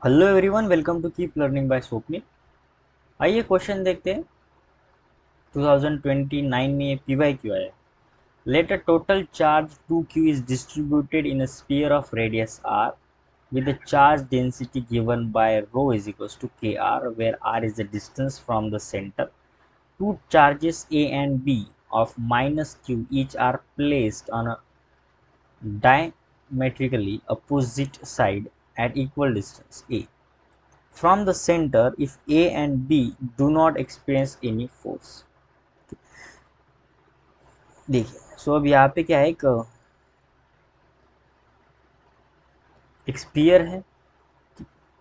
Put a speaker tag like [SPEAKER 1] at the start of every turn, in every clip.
[SPEAKER 1] Hello everyone, welcome to keep learning by Swapnil. आइए question देखते हैं। 2029 में पीवाई क्यू आया। Let a total charge 2q is distributed in a sphere of radius r with the charge density given by rho is equals to kr, where r is the distance from the center. Two charges a and b of minus q each are placed on a diametrically opposite side at equal distance a from the center if A and B do not experience any force। देखिए अब यहाँ पे क्या है, एक spear है,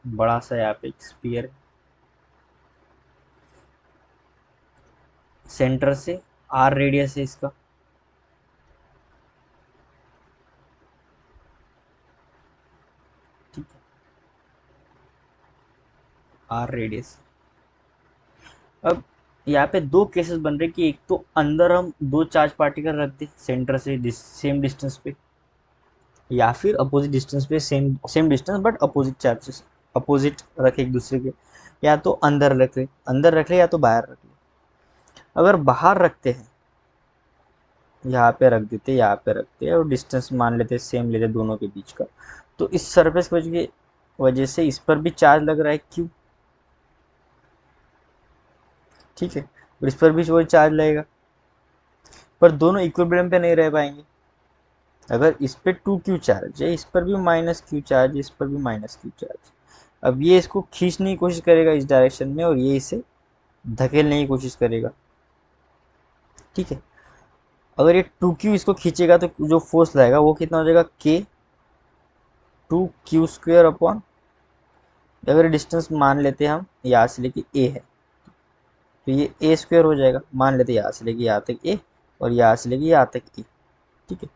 [SPEAKER 1] बड़ा सा यहाँ पे एक स्पीयर, सेंटर से आर रेडियस है इसका। ठीक है, आर रेडियस। अब यहाँ पे दो केसेस बन रहे कि एक तो अंदर हम दो चार्ज पार्टिकल रख दे सेंटर से सेम डिस्टेंस पे, या फिर अपोजिट डिस्टेंस पे, same same distance but opposite charges opposite रखे एक दूसरे के, या तो अंदर रख ले या तो बाहर रख ले। अगर बाहर रखते हैं, यहाँ पे रख देते, यहाँ पे रखते हैं और डिस्टेंस मान लेते सेम लेते दोनों के बीच का, तो इस सरफेस की वजह से इस पर भी चार्ज लग रहा है क्यू। ठीक है, और इस पर भी वही चार्ज लगेगा, पर दोनों इक्विलिब्रियम पे नहीं रह पाएंगे। अगर इस पे 2q चार्ज है, इस पर भी माइनस क्यू चार्ज, इस पर भी माइनस क्यू चार्ज। अब ये इसको खींचने की कोशिश करेगा इस डायरेक्शन में और ये इसे धकेलने की कोशिश करेगा। ठीक है, अगर ये 2q इसको खींचेगा तो जो फोर्स लगेगा वो कितना हो जाएगा, k 2q² अपॉन, अगर डिस्टेंस मान लेते हैं हम यहाँ से लेके ए है, तो ये a² हो जाएगा। मान लेते हैं यहाँ से लेके यहाँ तक ए और यहाँ से लेके यहाँ तक ए। ठीक है,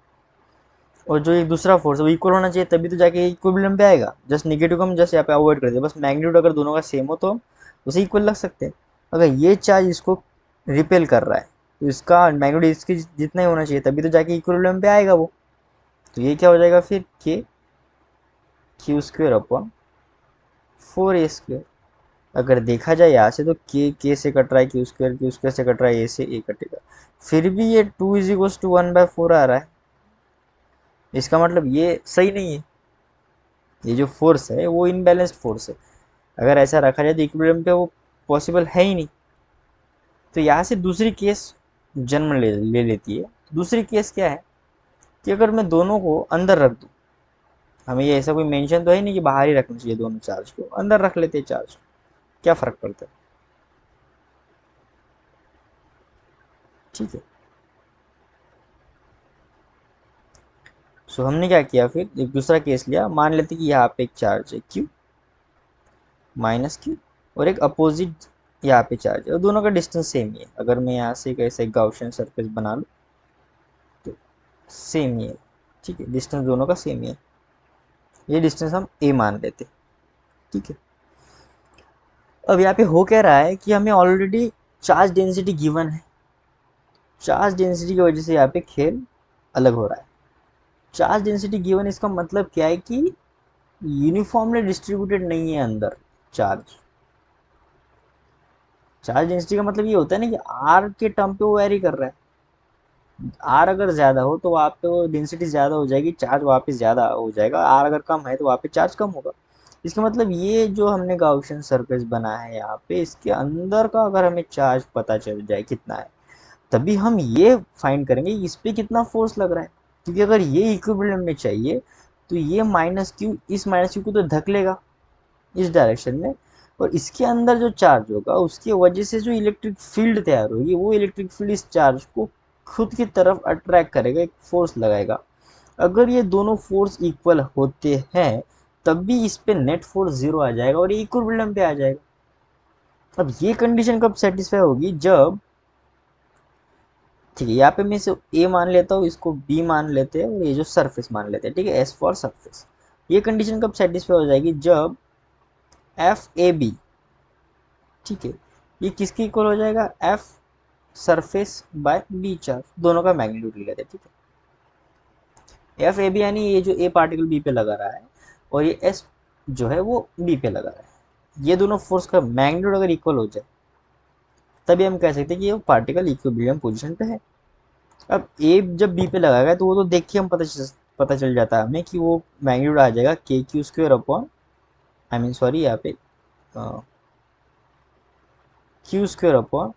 [SPEAKER 1] और जो ये दूसरा फोर्स है वो इक्वल होना चाहिए, तभी तो जाके इक्विलिब्रियम पे आएगा। जस्ट निगेटिव को हम जस्ट यहाँ पे अवॉइड कर दे, बस मैग्नीट्यूड अगर दोनों का सेम हो तो हम उसे इक्वल रख सकते हैं। अगर ये चार्ज इसको रिपेल कर रहा है तो इसका मैग्नीट्यूड इसके जितना ही होना चाहिए, तभी तो जाके इक्विलिब्रियम पे आएगा वो। तो ये क्या हो जाएगा फिर, के q² अपॉन 4a²। अगर देखा जाए यहाँ से तो के से कट रहा है, क्यू स्क्वायर से कट रहा है, ए से ए कटेगा, फिर भी ये 2 = 1/4 आ रहा है। इसका मतलब ये सही नहीं है, ये जो फोर्स है वो इनबैलेंस्ड फोर्स है। अगर ऐसा रखा जाए तो इक्विलिब्रियम पे वो पॉसिबल है ही नहीं। तो यहाँ से दूसरी केस जन्म ले लेती है। दूसरी केस क्या है कि अगर मैं दोनों को अंदर रख दूँ, हमें ये ऐसा कोई मेंशन तो है नहीं कि बाहर ही रखना चाहिए, दोनों चार्ज को अंदर रख लेते हैं चार्ज, क्या फ़र्क पड़ता है। ठीक है, सो हमने क्या किया, फिर एक दूसरा केस लिया। मान लेते कि यहाँ पे एक चार्ज है क्यू माइनस क्यू और एक अपोजिट यहाँ पे चार्ज है और दोनों का डिस्टेंस सेम ही है। अगर मैं यहाँ से कैसे गाउसियन सरफेस बना लूँ तो सेम ही है। ठीक है, डिस्टेंस दोनों का सेम ही है, ये डिस्टेंस हम ए मान लेते। ठीक है, अब यहाँ पे हो क्या रहा है कि हमें ऑलरेडी चार्ज डेंसिटी गिवन है। चार्ज डेंसिटी की वजह से यहाँ पे खेल अलग हो रहा है। चार्ज डेंसिटी गिवन, इसका मतलब क्या है कि यूनिफॉर्मली डिस्ट्रीब्यूटेड नहीं है अंदर चार्ज। चार्ज डेंसिटी का मतलब ये होता है ना कि आर के टर्म पे वो वेरी कर रहा है। आर अगर ज़्यादा हो तो वहाँ पे वो डेंसिटी ज़्यादा हो जाएगी, चार्ज वहाँ पे ज़्यादा हो जाएगा। आर अगर कम है तो वहाँ पे चार्ज कम होगा। इसका मतलब ये जो हमने गाउसियन सरफेस बना है यहाँ पे, इसके अंदर का अगर हमें चार्ज पता चल जाए कितना है, तभी हम ये फाइंड करेंगे इस पर कितना फोर्स लग रहा है। क्योंकि अगर ये इक्विलिब्रियम में चाहिए तो ये माइनस क्यू इस माइनस क्यू को तो धकेलेगा इस डायरेक्शन में, और इसके अंदर जो चार्ज होगा उसकी वजह से जो इलेक्ट्रिक फील्ड तैयार होगी, वो इलेक्ट्रिक फील्ड इस चार्ज को खुद की तरफ अट्रैक्ट करेगा, एक फोर्स लगाएगा। अगर ये दोनों फोर्स इक्वल होते हैं तब भी इस पे नेट फोर्स 0 आ जाएगा और ये इक्विलिब्रियम पे आ जाएगा। अब ये कंडीशन कब सेटिस्फाई होगी, जब, ठीक है, यहाँ पे मैं इसे ए मान लेता हूँ, इसको बी मान लेते हैं और ये जो सरफेस मान लेते हैं। ठीक है, एस फॉर सरफेस। ये कंडीशन कब सेटिस्फाई हो जाएगी, जब एफ ए बी, ठीक है, ये किसके इक्वल हो जाएगा, F surface by B charge, दोनों का मैग्नीट्यूड ले लेते हैं। ठीक है, एफ ए बी यानी ये जो ए पार्टिकल बी पे लगा रहा है और ये एस जो है वो बी पे लगा है। ये दोनों फोर्स का मैग्नीट्यूड अगर इक्वल हो जाए तभी हम कह सकते हैं कि ये पार्टिकल इक्विलिब्रियम पोजीशन पे है। अब ए जब बी पे लगाएगा तो वो तो देख के हम पता चल जाता है हमें कि वो मैग्नीट्यूड आ जाएगा के Q square upon, I mean sorry, यहाँ पे Q square upon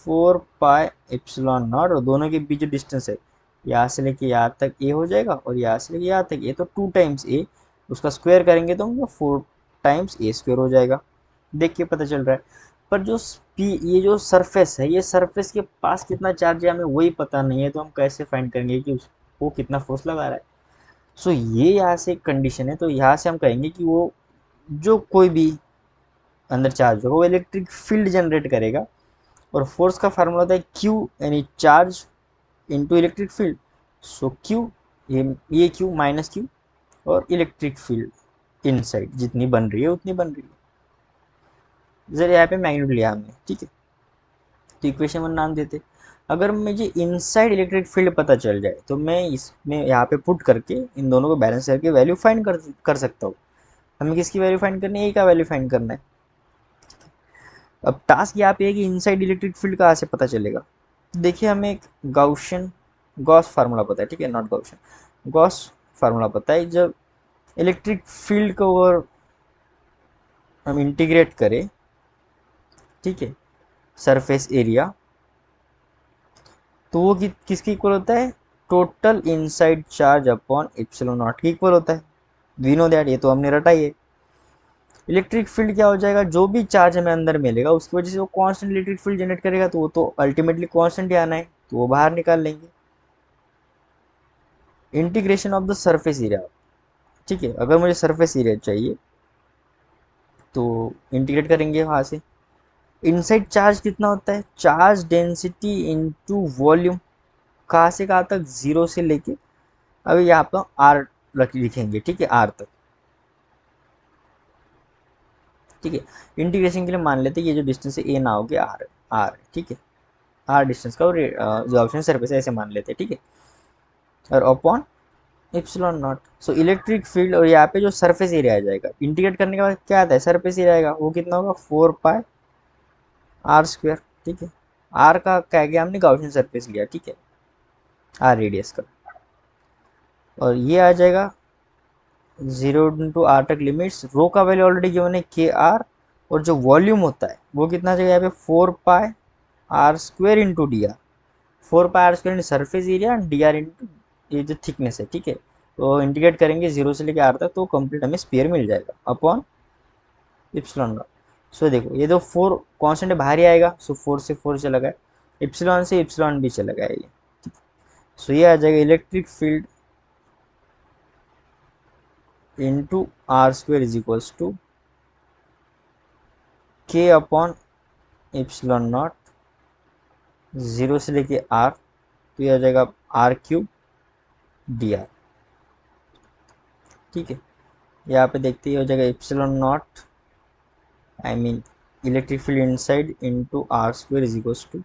[SPEAKER 1] 4 pi epsilon not, और दोनों के बीच जो डिस्टेंस है यहाँ से लेके यहाँ तक ए हो जाएगा और यहाँ से लेके यहाँ तक ए, तो 2 टाइम्स ए, उसका स्क्वायर करेंगे तो हम 4 टाइम्स ए स्क्वायर हो जाएगा। देख के पता चल रहा है। पर जो ये जो सरफेस है, ये सरफेस के पास कितना चार्ज है हमें वही पता नहीं है, तो हम कैसे फाइंड करेंगे कि वो कितना फोर्स लगा रहा है। सो ये यहाँ से एक कंडीशन है, तो यहाँ से हम कहेंगे कि वो जो कोई भी अंदर चार्ज होगा वो इलेक्ट्रिक फील्ड जनरेट करेगा। और फोर्स का फार्मूला होता है क्यू, यानी चार्ज इनटू इलेक्ट्रिक फील्ड। सो क्यू, ये क्यू माइनस क्यू, और इलेक्ट्रिक फील्ड इनसाइड जितनी बन रही है उतनी बन रही है। जरा यहाँ पे मैग्नीट्यूड लिया हमने, ठीक है, तो इक्वेशन 1 नाम देते। अगर मुझे इनसाइड इलेक्ट्रिक फील्ड पता चल जाए तो मैं इसमें यहाँ पे पुट करके इन दोनों को बैलेंस करके वैल्यू फाइंड कर सकता हूँ। हमें किसकी वैल्यू फाइंड करनी है? ए का वैल्यू फाइंड करना है। अब टास्क यहाँ पे है कि इनसाइड इलेक्ट्रिक फील्ड कहाँ से पता चलेगा। देखिए हमें एक गॉस फार्मूला पता है, ठीक है, नॉट गाउशियन, गॉस फार्मूला पता है। जब इलेक्ट्रिक फील्ड को अगर हम इंटीग्रेट करें, ठीक है, सरफेस एरिया, तो वो किसके इक्वल होता है? Total inside charge upon epsilon not के इक्वल होता है। वी नो दैट, ये तो हमने रटा ही है। इलेक्ट्रिक फील्ड क्या हो जाएगा? जो भी चार्ज हमें अंदर मिलेगा उसकी वजह से वो कांस्टेंट इलेक्ट्रिक फील्ड जनरेट करेगा, तो वो तो अल्टीमेटली कांस्टेंट ही आना है, तो वो बाहर निकाल लेंगे। Integration of the surface area, ठीक है, अगर मुझे सरफेस एरिया चाहिए तो इंटीग्रेट करेंगे वहाँ से। इनसाइड चार्ज कितना होता है? चार्ज डेंसिटी इनटू वॉल्यूम, कहाँ से कहाँ तक? 0 से लेके, अभी यहाँ पर आर लिखेंगे, ठीक है, आर तक, ठीक है। इंटीग्रेशन के लिए मान लेते हैं ये जो डिस्टेंस है ए ना हो गया आर, आर, ठीक है, आर डिस्टेंस का, और जो ऑप्शन सरफेस है ऐसे मान लेते हैं, ठीक है, और upon epsilon not. So electric field, और यहाँ पे जो सरफेस एरिया आ जाएगा इंटीग्रेट करने के बाद क्या आता है? सरफेस एरिया आएगा, वो कितना होगा? 4 पाई आर स्क्वायर, ठीक है। आर का क्या गया हमने? गाउसियन सरफेस लिया, ठीक है, आर रेडियस का, और ये आ जाएगा 0 इंटू आर तक लिमिट्स। रो का वैल्यू ऑलरेडी गिवन है के आर, और जो वॉल्यूम होता है वो कितना आ जाएगा यहाँ पे? 4 pi r square into d r. 4 pi r square surface area, d r into ये जो थिकनेस है, ठीक है। तो इंटीग्रेट करेंगे 0 से लेकर आर तक, तो कंप्लीट हमें स्पेयर मिल जाएगा अपॉन इप्सिलॉन नॉट। सो देखो ये तो 4 कॉन्स्टेंट बाहर ही आएगा, सो 4 से 4 चला गया, इप्सिलॉन से इप्सिलॉन भी चला गया ये। सो ये आ जाएगा electric field into R square is equals to K upon epsilon naught, 0 से लेके आर, तो ये आ जाएगा आर क्यूब डी आर, ठीक है। यहाँ पे देखते ही हो जाएगा epsilon naught, I mean electric field inside into R square is equals to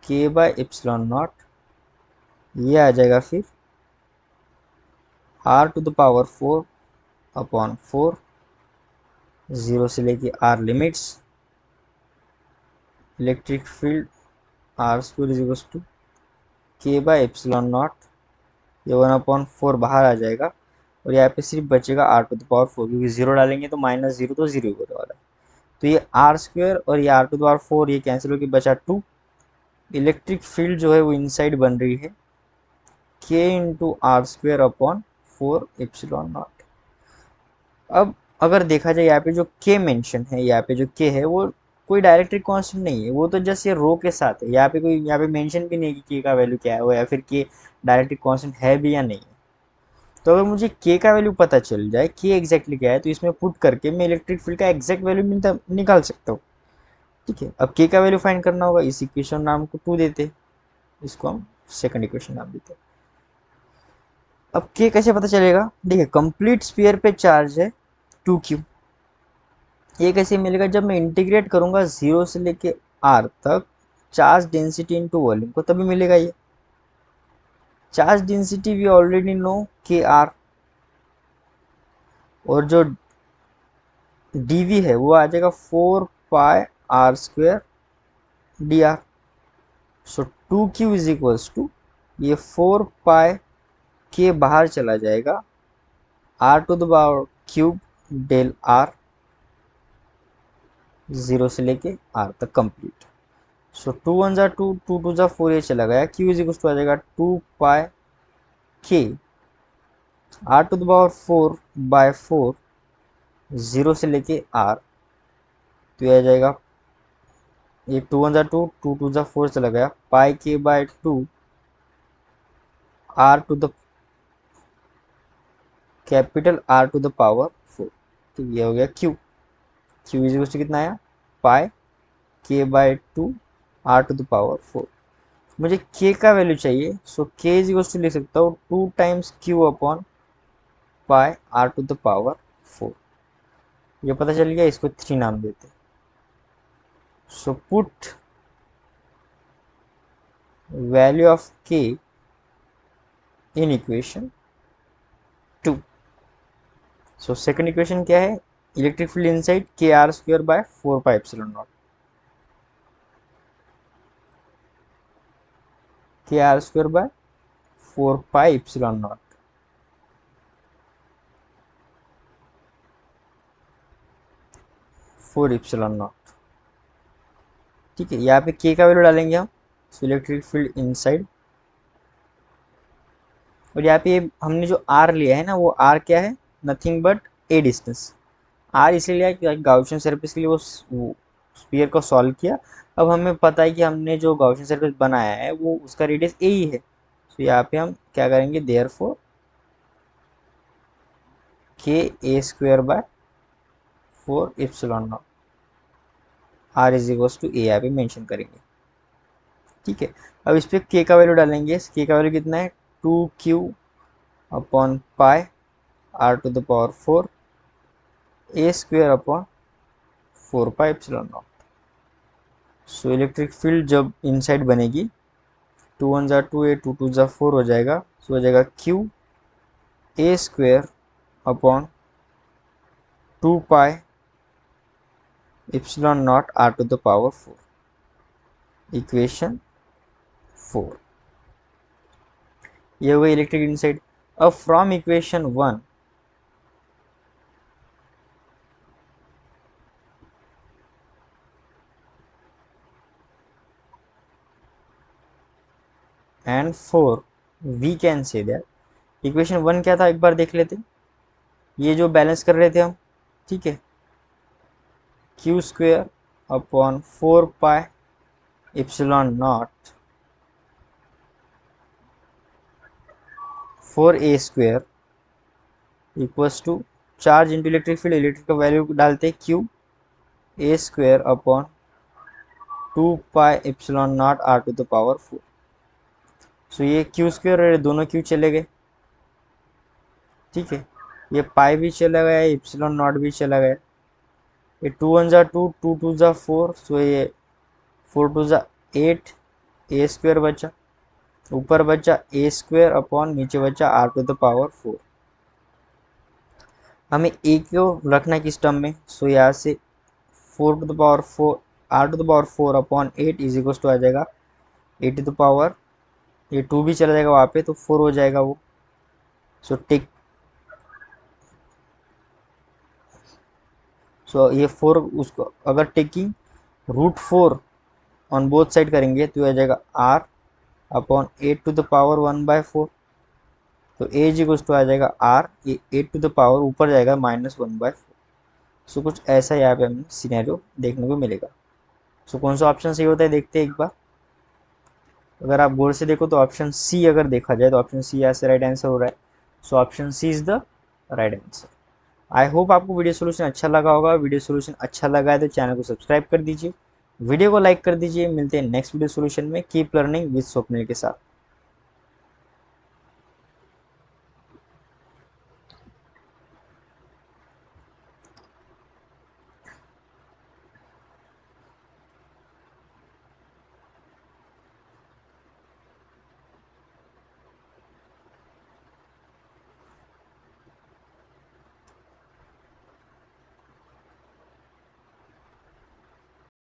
[SPEAKER 1] K by epsilon naught. ये आ जाएगा फिर R to the power 4 upon 4, 0 से लेके R limits, electric field R square is equals to K by epsilon naught, ये 1/4 बाहर आ जाएगा, और यहाँ पे सिर्फ बचेगा आर टू द पावर 4, क्योंकि 0 डालेंगे तो -0 तो 0 होने वाला है। तो ये आर स्क्वायर और ये आर टू द पावर 4 ये कैंसिल होकर बचा 2। इलेक्ट्रिक फील्ड जो है वो इनसाइड बन रही है K into R square upon 4 epsilon naught. अब अगर देखा जाए यहाँ पे जो के मेंशन है, यहाँ पे जो के है वो कोई डायरेक्टली कांस्टेंट नहीं है, वो तो जस्ट ये रो के साथ है, यहाँ पे कोई यहाँ पे मेंशन भी नहीं है कि के का वैल्यू क्या है वो, या फिर के डायरेक्टली कांस्टेंट है भी या नहीं है। तो अगर मुझे के का वैल्यू पता चल जाए के एग्जैक्टली क्या है, तो इसमें पुट करके मैं इलेक्ट्रिक फील्ड का एग्जैक्ट वैल्यू निकाल सकता हूँ, ठीक है। अब के का वैल्यू फाइंड करना होगा, इस इक्वेशन नाम को 2 देते, इसको हम सेकंड इक्वेशन नाम देते। अब के कैसे पता चलेगा? देखिए कंप्लीट स्फीयर पे चार्ज है 2q, ये कैसे मिलेगा? जब मैं इंटीग्रेट करूंगा 0 से लेके आर तक चार्ज डेंसिटी इनटू वॉल्यूम को, तभी मिलेगा ये charge density. We already know K R, और जो डी है वो आ जाएगा 4πr² dr। So 2q is equals to, ये 4π के बाहर चला जाएगा, r⁻³ डेल r, 0 से लेके r तक कंप्लीट। सो 2 1 जा 2, 2 2 जा 4, ये चला गया, q इज इक्वल्स टू आ जाएगा 2π के r⁴/4, 0 से लेके r, तो ये आ जाएगा, ये 2 1 जा 2, 2 2 जा 4 चला गया, πk/2 r⁴ तो ये हो गया q। q is equals to कितना आया, πk/2 r⁴। मुझे k का वैल्यू चाहिए, so k is equals to लिख सकता हूँ 2 times q upon pi r⁴। ये पता चल गया, इसको 3 नाम देते। So put value of k in equation 2। So second equation क्या है, electric field inside kr²/4πε0, kr²/4πε0, ठीक है। यहाँ पे k का वैल्यू डालेंगे हम, इलेक्ट्रिक फील्ड इनसाइड, और यहाँ पे हमने जो r लिया है ना, वो r क्या है, nothing but a distance. r इसलिए लिया कि गाउसियन सरफेस के लिए वो स्फीयर को सॉल्व किया। अब हमें पता है कि हमने जो गाउसियन सरफेस बनाया है वो उसका रेडियस a ही है, तो यहाँ पे हम क्या करेंगे, therefore ka²/4ε0 r is equals to a यहाँ पे मेंशन करेंगे, ठीक है। अब इस पर k का वैल्यू डालेंगे, k का वैल्यू कितना है, 2q upon pi r⁴ a²/4πε0। So electric field जब इनसाइड बनेगी, 2 1 जा 2, 2 2 जा 4 हो जाएगा, सो हो जाएगा q a²/2πε0 r⁴, इक्वेशन 4। ये हो गई इलेक्ट्रिक इनसाइड। अब from equation 1 and 4 we can say that, equation 1 क्या था एक बार देख लेते, ये जो बैलेंस कर रहे थे हम, ठीक है, q² upon 4πε0 4a² equals to charge into electric field, electric का वैल्यू डालते q a² upon 2πε0 r⁴। So ये q² और दोनों q चले गए, ठीक है, ये पाई भी चला गया, ε0 भी चला गया, ये 2 1 जा 2, 2 2 जा 4, सो ये 4 2 जा 8, a² बचा, ऊपर बचा a² अपॉन नीचे बचा r⁴। हमें a को रखना है किस टर्म में, सो यहाँ से 4⁴ r⁴ upon 8 is equal to आ जाएगा 8 ये 2 भी चला जाएगा वहाँ पे, तो 4 हो जाएगा वो। सो टेक, सो ये 4 उसको अगर टेकिंग √4 ऑन बोथ साइड करेंगे तो आ जाएगा r अपॉन 8⁴ तो a इज इक्वल टू आ जाएगा r, ये 8 ऊपर जाएगा -1/4। सो कुछ ऐसा यहाँ पे हमें सिनेरियो देखने को मिलेगा। सो कौन सा ऑप्शन सही होता है देखते हैं एक बार। अगर आप गौर से देखो तो ऑप्शन सी अगर देखा जाए तो ऑप्शन सी यहाँ से राइट आंसर हो रहा है। So option C is the right answer. I hope आपको वीडियो सोल्यूशन अच्छा लगा होगा। वीडियो सोल्यूशन अच्छा लगा है तो चैनल को सब्सक्राइब कर दीजिए, वीडियो को लाइक कर दीजिए। मिलते हैं नेक्स्ट वीडियो सोल्यूशन में। कीप लर्निंग विद स्वप्निल के साथ।